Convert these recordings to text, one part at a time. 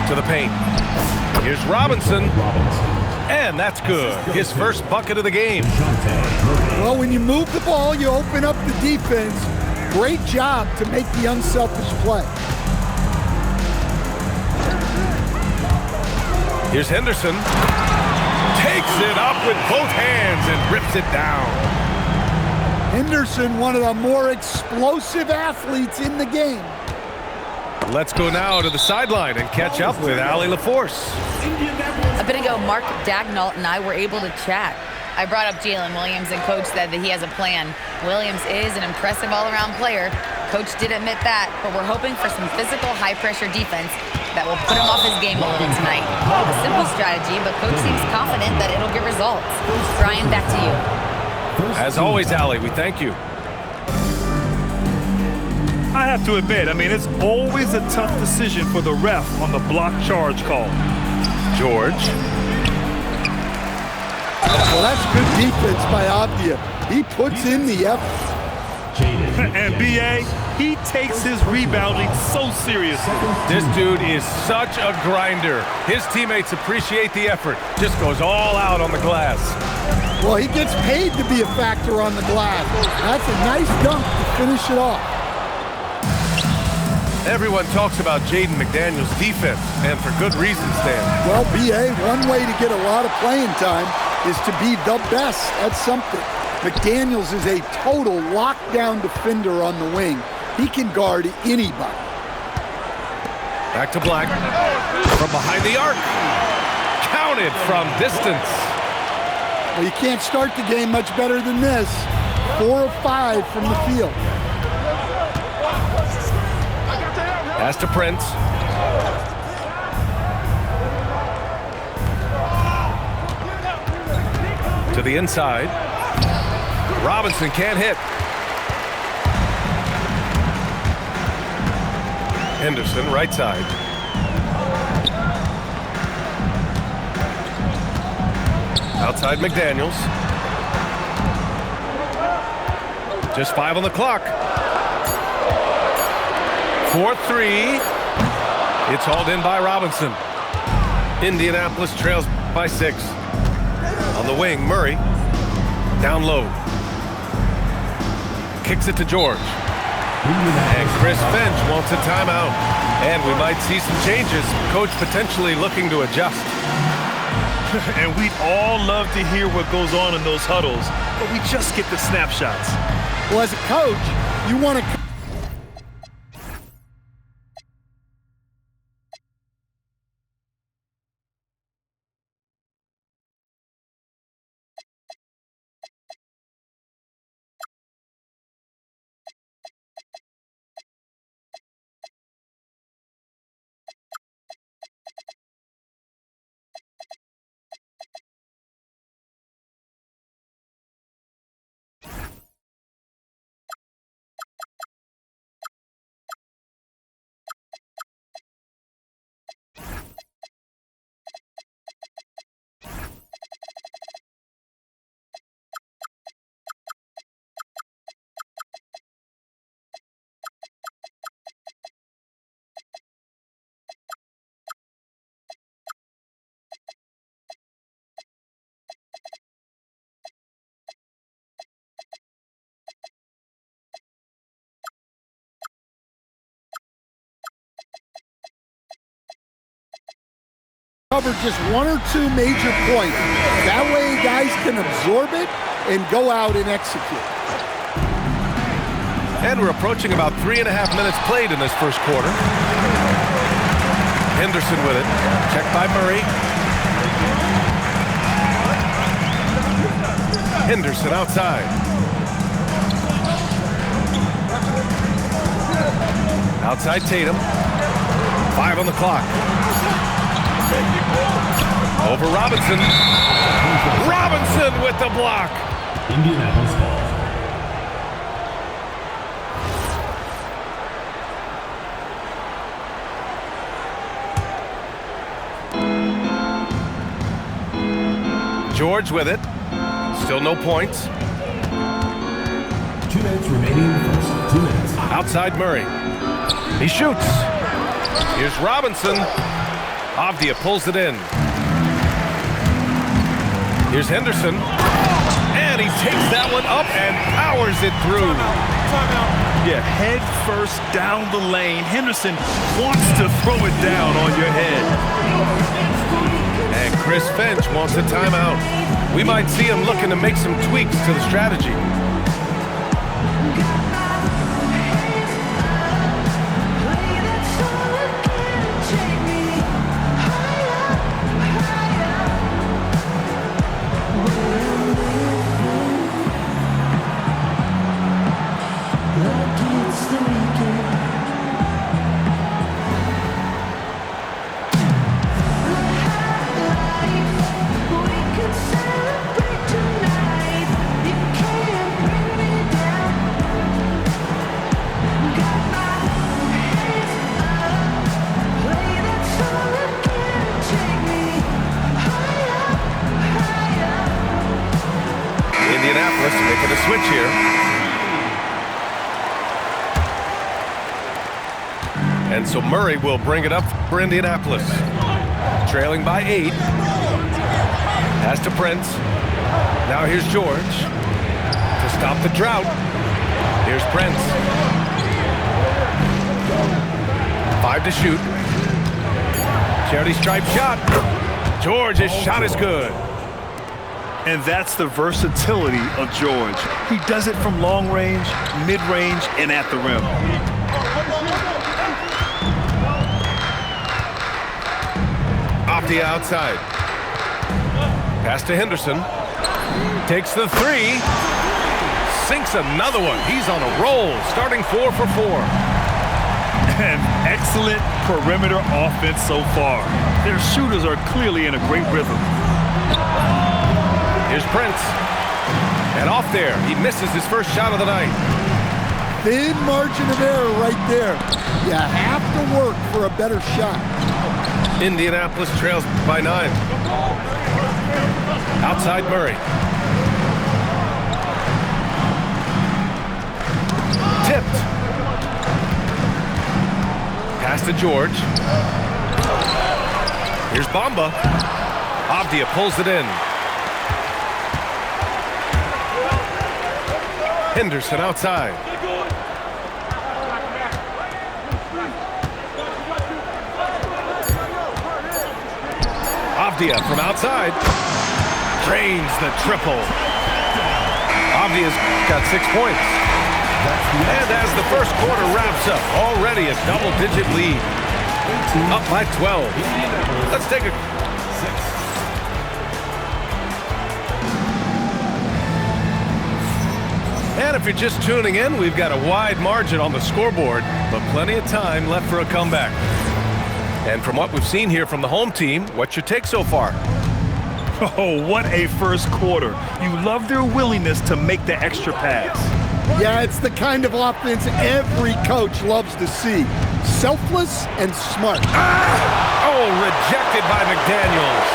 To the paint. Here's Robinson. And that's good. His first bucket of the game. Well, when you move the ball, you open up the defense. Great job to make the unselfish play. Here's Henderson. Takes it up with both hands and rips it down. Henderson, one of the more explosive athletes in the game. Let's go now to the sideline and catch up with Allie LaForce. A bit ago, Mark Dagnall and I were able to chat. I brought up Jalen Williams, and Coach said that he has a plan. Williams is an impressive all-around player. Coach did admit that, but we're hoping for some physical, high-pressure defense that will put him off his game a little tonight. A simple strategy, but Coach seems confident that it'll get results. Brian, back to you. As always, Allie, we thank you. I have to admit, it's always a tough decision for the ref on the block charge call. George. Well, that's good defense by Avdia. He puts in the effort. And B.A., he takes his rebounding so seriously. This dude is such a grinder. His teammates appreciate the effort. Just goes all out on the glass. Well, he gets paid to be a factor on the glass. That's a nice dunk to finish it off. Everyone talks about Jaden McDaniels' defense, and for good reason, Stan. Well, B.A., one way to get a lot of playing time is to be the best at something. McDaniels is a total lockdown defender on the wing. He can guard anybody. Back to Black. From behind the arc. Counted from distance. Well, you can't start the game much better than this. 4 of 5 from the field. Pass to Prince. To the inside. Robinson can't hit. Henderson, right side. Outside McDaniels. Just 5 on the clock. 4-3. It's hauled in by Robinson. Indianapolis trails by 6. On the wing, Murray. Down low. Kicks it to George. And Chris Finch wants a timeout. And we might see some changes. Coach potentially looking to adjust. And we'd all love to hear what goes on in those huddles, but we just get the snapshots. Well, as a coach, you want to... cover just 1 or 2 major points. That way guys can absorb it and go out and execute. And we're approaching about 3.5 minutes played in this first quarter. Henderson with it. Checked by Murray. Henderson outside. Outside Tatum. 5 on the clock. Over Robinson. Robinson with the block. Indianapolis ball. George with it. Still no points. 2 minutes remaining in the first. 2 minutes. Outside Murray. He shoots. Here's Robinson. Avdia pulls it in. Here's Henderson. And he takes that one up and powers it through. Yeah, head first down the lane. Henderson wants to throw it down on your head. And Chris Finch wants a timeout. We might see him looking to make some tweaks to the strategy. Indianapolis making a switch here. And so Murray will bring it up for Indianapolis. Trailing by 8. Pass to Prince. Now here's George to stop the drought. Here's Prince. 5 to shoot. Charity stripe shot. George's shot is good. And that's the versatility of George. He does it from long range, mid-range, and at the rim. Avdia outside. Pass to Henderson. Takes the 3. Sinks another one. He's on a roll, starting 4 for 4. An excellent perimeter offense so far. Their shooters are clearly in a great rhythm. Here's Prince. And off there. He misses his first shot of the night. Thin margin of error right there. You have to work for a better shot. Indianapolis trails by 9. Outside Murray. Tipped. Pass to George. Here's Bamba. Avdia pulls it in. Henderson outside. Avdia from outside. Drains the triple. Avdia's got 6 points. And as the first quarter wraps up, already a double-digit lead. Up by 12. Let's take a... And if you're just tuning in, we've got a wide margin on the scoreboard, but plenty of time left for a comeback. And from what we've seen here from the home team, what's your take so far? Oh, what a first quarter. You love their willingness to make the extra pass. Yeah, it's the kind of offense every coach loves to see. Selfless and smart. Oh, rejected by McDaniels.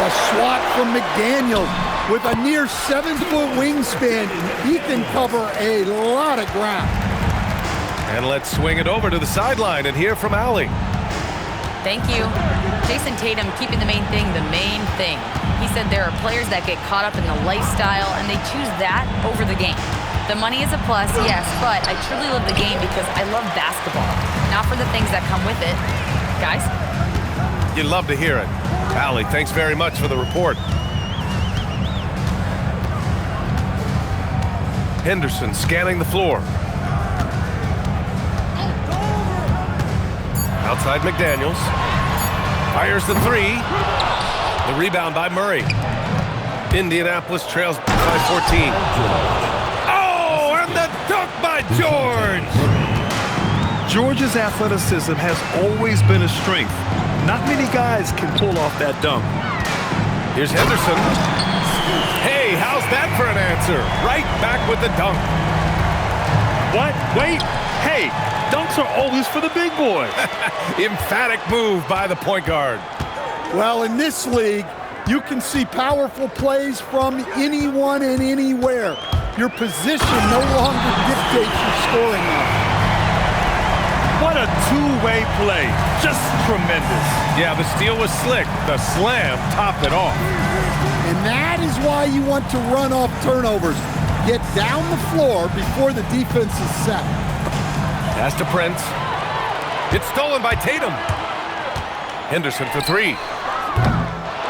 A swat from McDaniels. With a near 7-foot wingspan, he can cover a lot of ground. And let's swing it over to the sideline and hear from Allie. Thank you. Jason Tatum keeping the main thing the main thing. He said there are players that get caught up in the lifestyle and they choose that over the game. The money is a plus, yes, but I truly love the game because I love basketball, not for the things that come with it. Guys? You'd love to hear it. Allie, thanks very much for the report. Henderson scanning the floor. Outside McDaniels. Fires the 3. The rebound by Murray. Indianapolis trails by 14. Oh, and the dunk by George! George's athleticism has always been a strength. Not many guys can pull off that dunk. Here's Henderson. Hey, how's that for an answer? Right back with the dunk. What? Wait. Hey, dunks are always for the big boy. Emphatic move by the point guard. Well, in this league, you can see powerful plays from anyone and anywhere. Your position no longer dictates your scoring. What a a two-way play. Just tremendous. Yeah, the steal was slick. The slam topped it off. And that is why you want to run off turnovers. Get down the floor before the defense is set. Pass to Prince. It's stolen by Tatum. Henderson for three.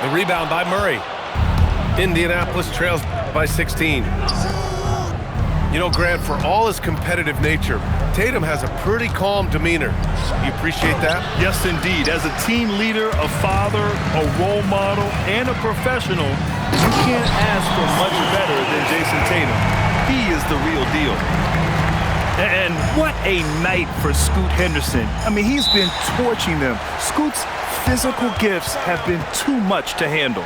The rebound by Murray. Indianapolis trails by 16. You know, Grant, for all his competitive nature, Tatum has a pretty calm demeanor. You appreciate that? Yes, indeed. As a team leader, a father, a role model, and a professional, you can't ask for much better than Jason Tatum. He is the real deal. And what a night for Scoot Henderson. I mean, he's been torching them. Scoot's physical gifts have been too much to handle.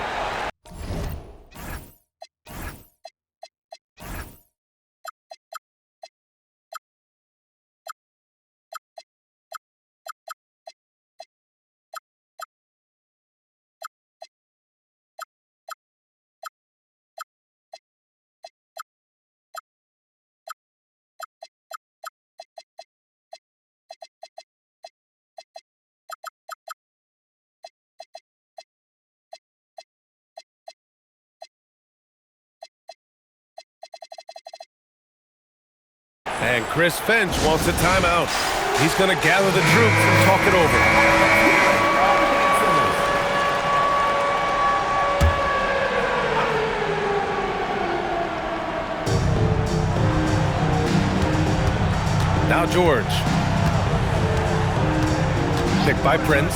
And Chris Finch wants a timeout. He's going to gather the troops and talk it over. Now George. Picked by Prince.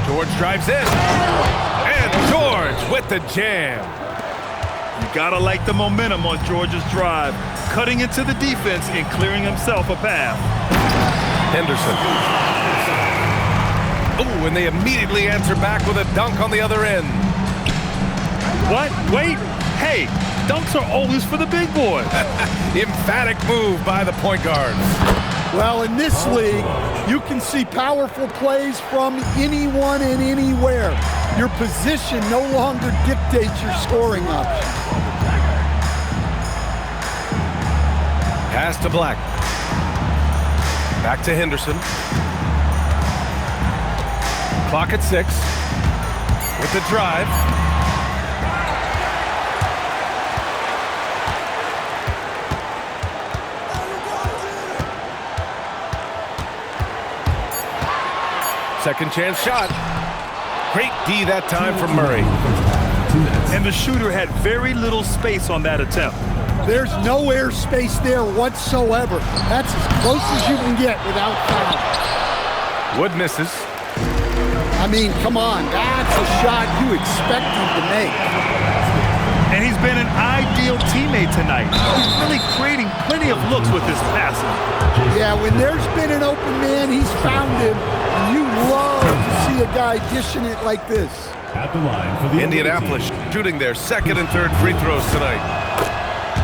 George drives in. And George with the jam. You gotta like the momentum on George's drive, cutting into the defense and clearing himself a path. Henderson. Oh, and they immediately answer back with a dunk on the other end. What? Wait. Hey, dunks are always for the big boy. Emphatic move by the point guard. Well, in this league, you can see powerful plays from anyone and anywhere. Your position no longer dictates your scoring options. Pass to Black. Back to Henderson. Clock at 6. With the drive. Second chance shot. Great D that time from Murray. And the shooter had very little space on that attempt. There's no air space there whatsoever. That's as close as you can get without foul. Wood misses. I mean, come on, that's a shot you expect him to make. And he's been an ideal teammate tonight. He's really creating plenty of looks with his passing. Yeah, when there's been an open man, he's found him. And you love to see a guy dishing it like this. At the line for the Indianapolis shooting their second and third free throws tonight.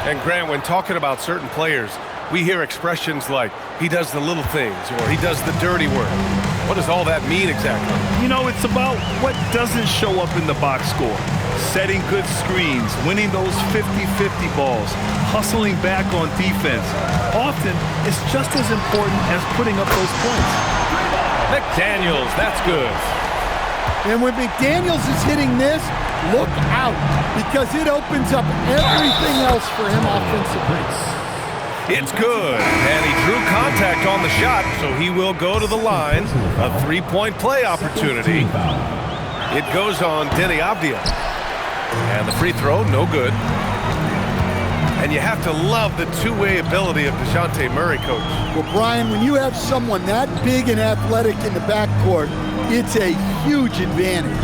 And Grant, when talking about certain players, we hear expressions like, he does the little things, or he does the dirty work. What does all that mean exactly? You know, it's about what doesn't show up in the box score. Setting good screens, winning those 50-50 balls, hustling back on defense. Often, it's just as important as putting up those points. McDaniels, that's good. And when McDaniels is hitting this, look out, because it opens up everything else for him offensively. It's good, and he drew contact on the shot, so he will go to the line. A three-point play opportunity. It goes on Deni Avdija. And the free throw, no good. And you have to love the two-way ability of DeJounte Murray, Coach. Well, Brian, when you have someone that big and athletic in the backcourt, it's a huge advantage.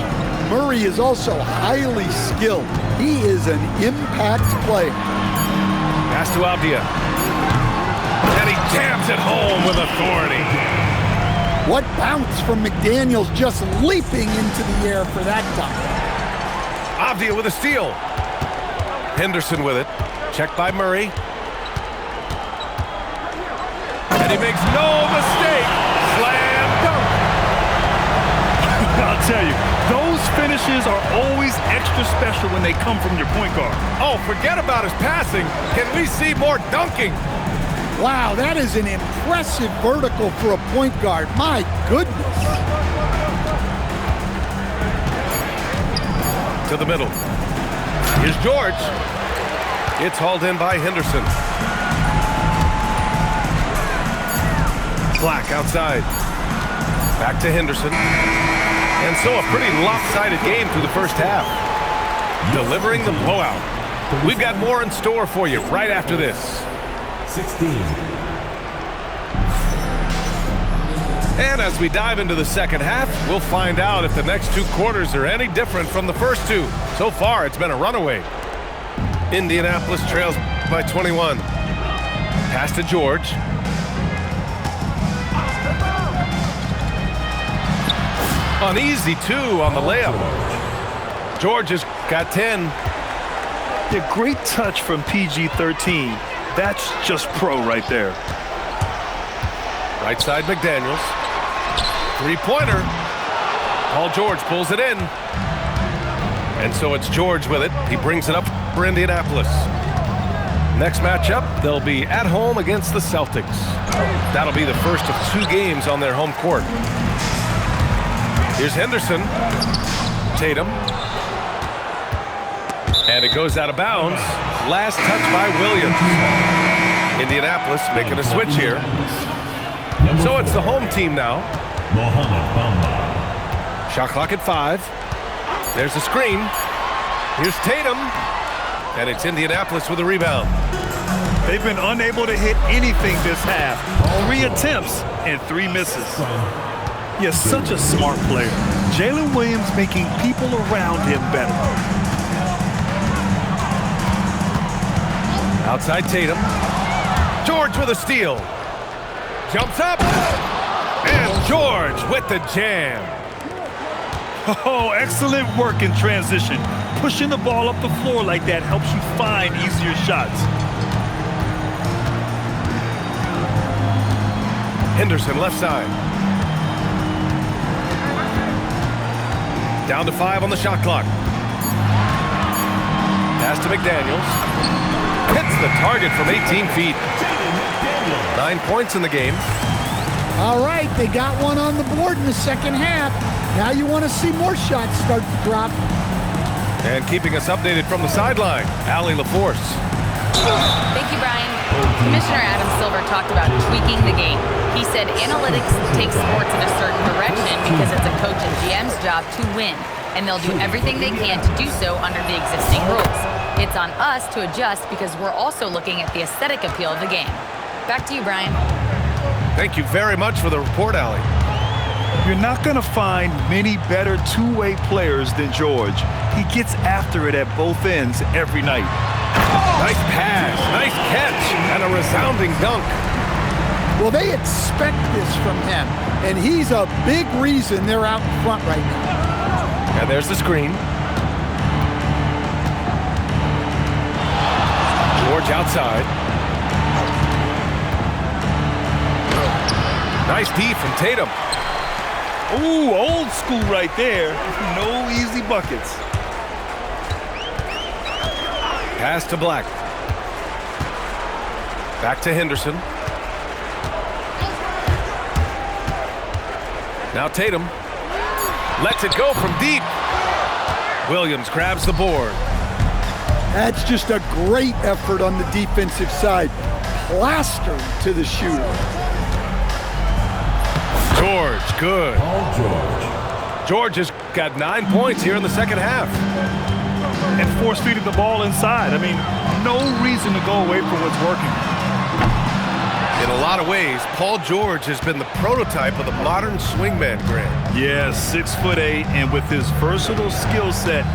Murray is also highly skilled. He is an impact player. Pass to Avdija. And he jams it home with authority. What bounce from McDaniels, just leaping into the air for that time. Avdija with a steal. Henderson with it. Checked by Murray. And he makes no mistake. Slam dunk. I'll tell you, those finishes are always extra special when they come from your point guard. Oh, forget about his passing. Can we see more dunking? Wow, that is an impressive vertical for a point guard. My goodness. To the middle. Here's George. It's hauled in by Henderson. Black outside. Back to Henderson. And so a pretty lopsided game through the first half. Delivering the blowout. We've got more in store for you right after this. 16. And as we dive into the second half, we'll find out if the next two quarters are any different from the first two. So far, it's been a runaway. Indianapolis trails by 21. Pass to George. An easy 2 on the layup. George has got 10. Yeah, great touch from PG-13. That's just pro right there. Right side McDaniels. Three-pointer. Paul George pulls it in. And so it's George with it. He brings it up for Indianapolis. Next matchup, they'll be at home against the Celtics. That'll be the first of 2 games on their home court. Here's Henderson. Tatum. And it goes out of bounds. Last touch by Williams. Indianapolis making a switch here. So it's the home team now. Shot clock at 5. There's a screen. Here's Tatum. And it's Indianapolis with a rebound. They've been unable to hit anything this half. 3 attempts and 3 misses. Yes, such a smart player. Jalen Williams making people around him better. Outside Tatum. George with a steal. Jumps up. And George with the jam. Oh, excellent work in transition. Pushing the ball up the floor like that helps you find easier shots. Henderson left side. Down to 5 on the shot clock. Pass to McDaniels. Hits the target from 18 feet. 9 points in the game. All right, they got one on the board in the second half. Now you want to see more shots start to drop. And keeping us updated from the sideline, Allie LaForce. Thank you, Brian. Commissioner Adam Silver talked about tweaking the game. He said analytics takes sports in a certain direction because it's a coach and GM's job to win, and they'll do everything they can to do so under the existing rules. It's on us to adjust because we're also looking at the aesthetic appeal of the game. Back to you, Brian. Thank you very much for the report, Allie. You're not going to find many better two-way players than George. He gets after it at both ends every night. Nice pass, nice catch, and a resounding dunk. Well, they expect this from him, and he's a big reason they're out in front right now. And there's the screen. George outside. Nice D from Tatum. Ooh, old school right there. No easy buckets. Pass to Black. Back to Henderson. Now Tatum lets it go from deep. Williams grabs the board. That's just a great effort on the defensive side. Plastered to the shooter. George, good. Paul George. George has got 9 points here in the second half. And force-feeding the ball inside. I mean, no reason to go away from what's working. In a lot of ways, Paul George has been the prototype of the modern swingman, Grant. Yeah, 6'8", and with his versatile skill set,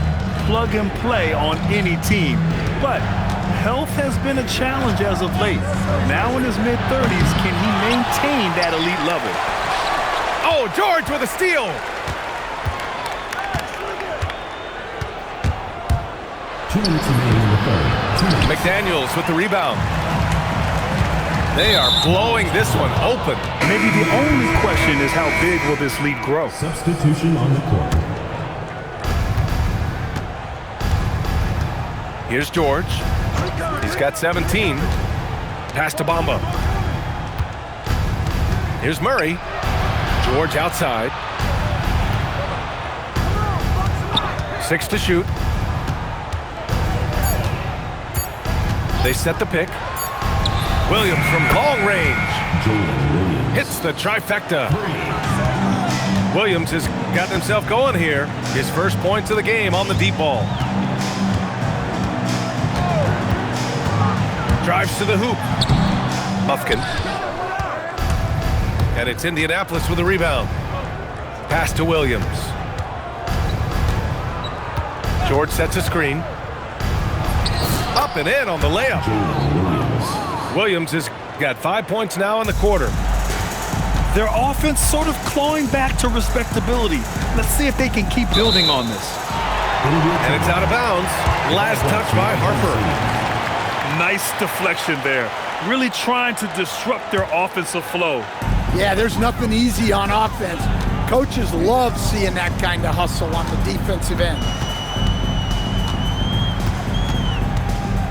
plug and play on any team. But health has been a challenge as of late. Now in his mid-30s, can he maintain that elite level? Oh, George with a steal. 2 minutes remaining in the third. 2 minutes. McDaniels with the rebound. They are blowing this one open. Maybe the only question is how big will this lead grow? Substitution on the court. Here's George. He's got 17. Pass to Bamba. Here's Murray. George outside. 6 to shoot. They set the pick. Williams from long range. Hits the trifecta. Williams has gotten himself going here. His first points of the game on the deep ball. Drives to the hoop. Bufkin. And it's Indianapolis with a rebound. Pass to Williams. George sets a screen. Up and in on the layup. Williams has got 5 points now in the quarter. Their offense sort of clawing back to respectability. Let's see if they can keep building on this. And it's out of bounds. Last touch by Harper. Nice deflection there. Really trying to disrupt their offensive flow. Yeah, there's nothing easy on offense. Coaches love seeing that kind of hustle on the defensive end.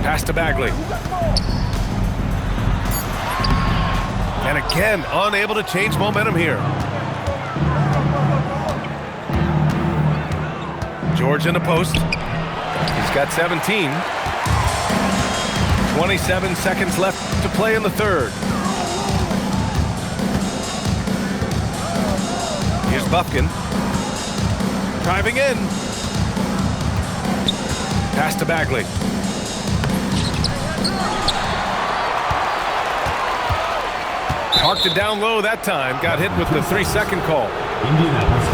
Pass to Bagley. And again, unable to change momentum here. George in the post. He's got 17. 27 seconds left to play in the third. Here's Bufkin. Driving in. Pass to Bagley. Parked it down low that time. Got hit with the 3-second call. Indianapolis.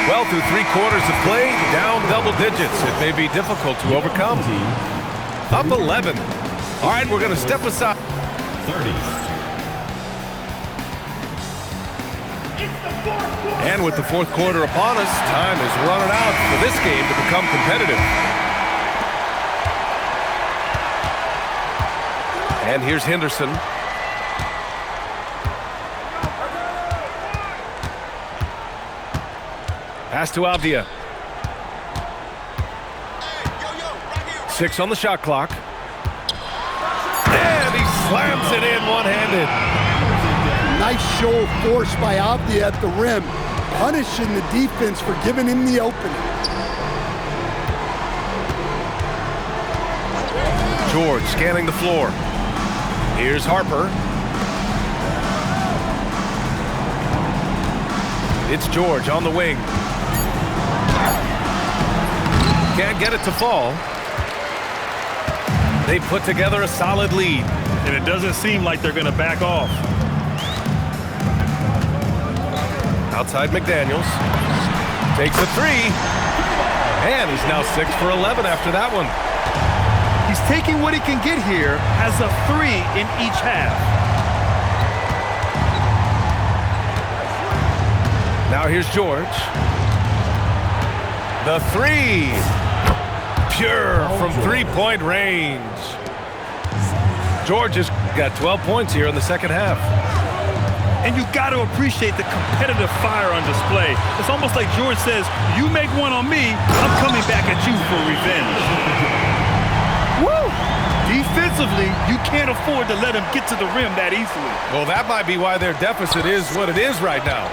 Well, through 3 quarters of play, down double digits. It may be difficult to overcome. Up 11. All right, we're going to step aside. 30. And with the fourth quarter upon us, time is running out for this game to become competitive. And here's Henderson. Pass to Avdia. 6 on the shot clock. And he slams it in one-handed. Nice show of force by Avdia at the rim, punishing the defense for giving him the opening. George scanning the floor. Here's Harper. It's George on the wing. Can't get it to fall. They put together a solid lead. And it doesn't seem like they're going to back off. Outside McDaniels. Takes a 3. And he's now 6 for 11 after that one. He's taking what he can get here, has a 3 in each half. Now here's George. The 3. Pure from 3-point range. George has got 12 points here in the second half. And you got to appreciate the competitive fire on display. It's almost like George says, you make one on me, I'm coming back at you for revenge. Woo! Defensively, you can't afford to let him get to the rim that easily. Well, that might be why their deficit is what it is right now.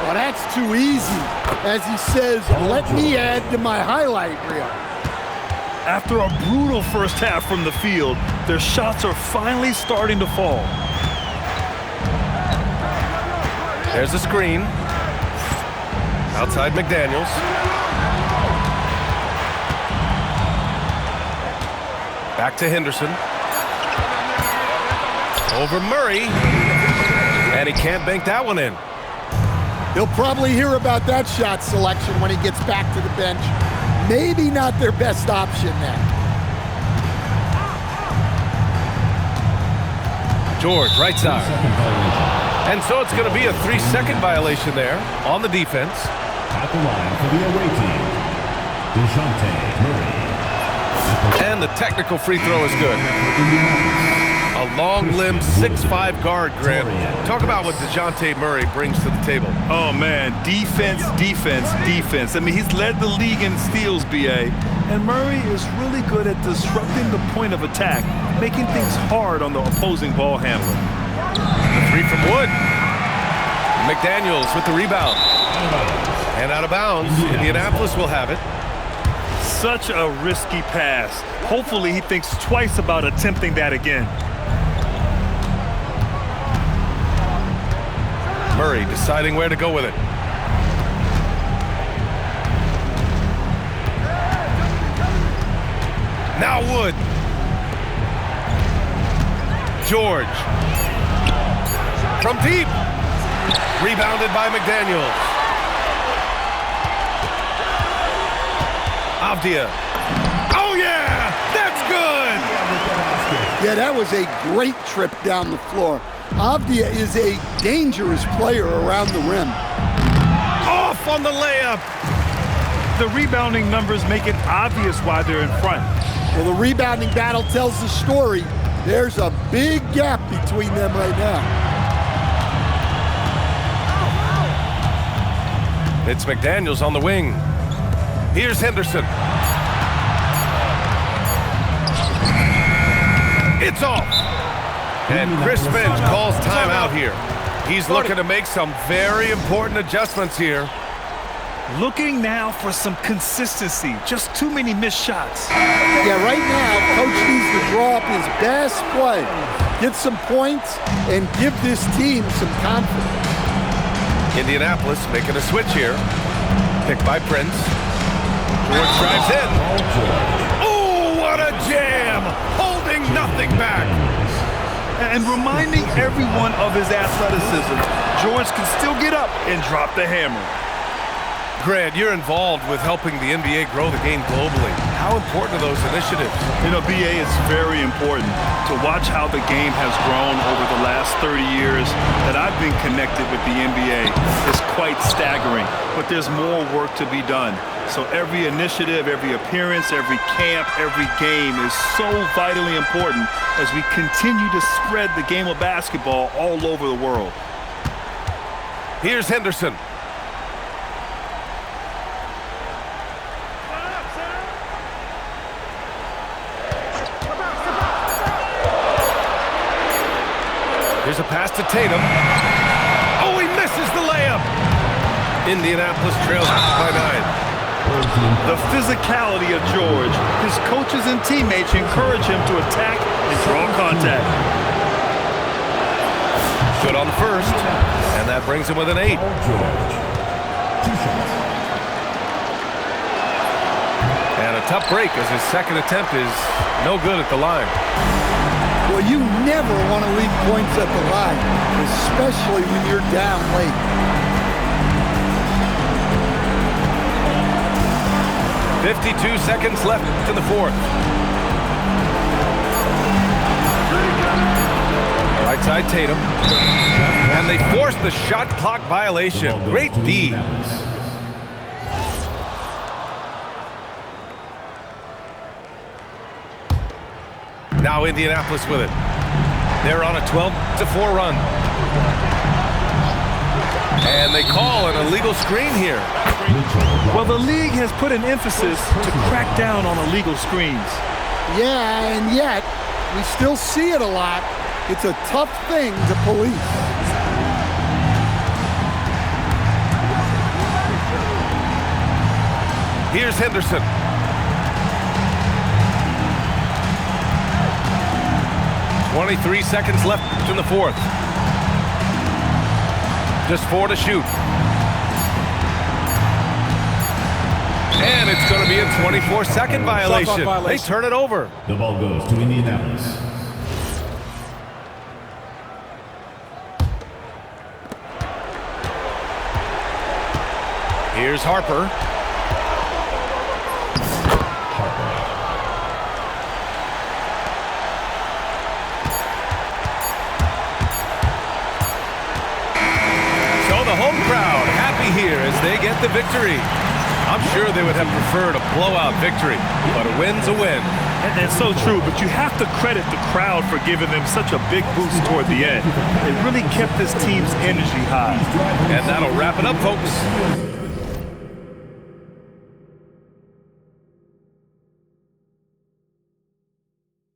Well, that's too easy. As he says, let me add to my highlight reel. After a brutal first half from the field, their shots are finally starting to fall. There's a screen. Outside McDaniels. Back to Henderson. Over Murray. And he can't bank that one in. He'll probably hear about that shot selection when he gets back to the bench. Maybe not their best option then. George, right side. And so it's going to be a 3-second violation there on the defense. At the line for the away team, DeJounte Murray. And the technical free throw is good. A long-limbed 6'5" guard, Grant. Talk about what DeJounte Murray brings to the table. Oh, man, defense, defense, defense. I mean, he's led the league in steals, B.A. And Murray is really good at disrupting the point of attack, making things hard on the opposing ball handler. The three from Wood. McDaniels with the rebound. And out of bounds. Indianapolis will have it. Such a risky pass. Hopefully he thinks twice about attempting that again. Murray deciding where to go with it. Now Wood. George. From deep. Rebounded by McDaniels. Avdia. Oh, yeah! That's good! Yeah, that was a great trip down the floor. Avdia is a dangerous player around the rim. Off on the layup. The rebounding numbers make it obvious why they're in front. Well, the rebounding battle tells the story. There's a big gap between them right now. It's McDaniels on the wing. Here's Henderson. It's off. And Chris Finch calls timeout here. He's looking to make some very important adjustments here. Looking now for some consistency. Just too many missed shots. Yeah, right now, Coach needs to draw up his best play, get some points, and give this team some confidence. Indianapolis making a switch here. Picked by Prince. George drives in. Oh, what a jam! Holding nothing back. And reminding everyone of his athleticism, George can still get up and drop the hammer. Grant, you're involved with helping the NBA grow the game globally. How important are those initiatives? You know, BA, it's very important to watch how the game has grown over the last 30 years that I've been connected with the NBA. It's quite staggering, but there's more work to be done. So every initiative, every appearance, every camp, every game is so vitally important as we continue to spread the game of basketball all over the world. Here's Henderson. Here's a pass to Tatum. Oh, he misses the layup. Indianapolis trails by 9. The physicality of George. His coaches and teammates encourage him to attack and draw contact. Good on the first, and that brings him with an 8. And a tough break as his second attempt is no good at the line. Well, you never want to leave points at the line, especially when you're down late. .52 seconds left in the fourth. Right side Tatum. And they force the shot clock violation. Great D. Now Indianapolis with it. They're on a 12-4 run. And they call an illegal screen here. Well, the league has put an emphasis to crack down on illegal screens. Yeah, and yet, we still see it a lot. It's a tough thing to police. Here's Henderson. .23 seconds left in the fourth. Just 4 to shoot. And it's going to be a 24-second violation. They turn it over. The ball goes to Indianapolis. Here's Harper. Home crowd happy here as they get the victory. I'm sure they would have preferred a blowout victory, but a win's a win. And that's so true, but you have to credit the crowd for giving them such a big boost toward the end. It really kept this team's energy high. And that'll wrap it up, folks.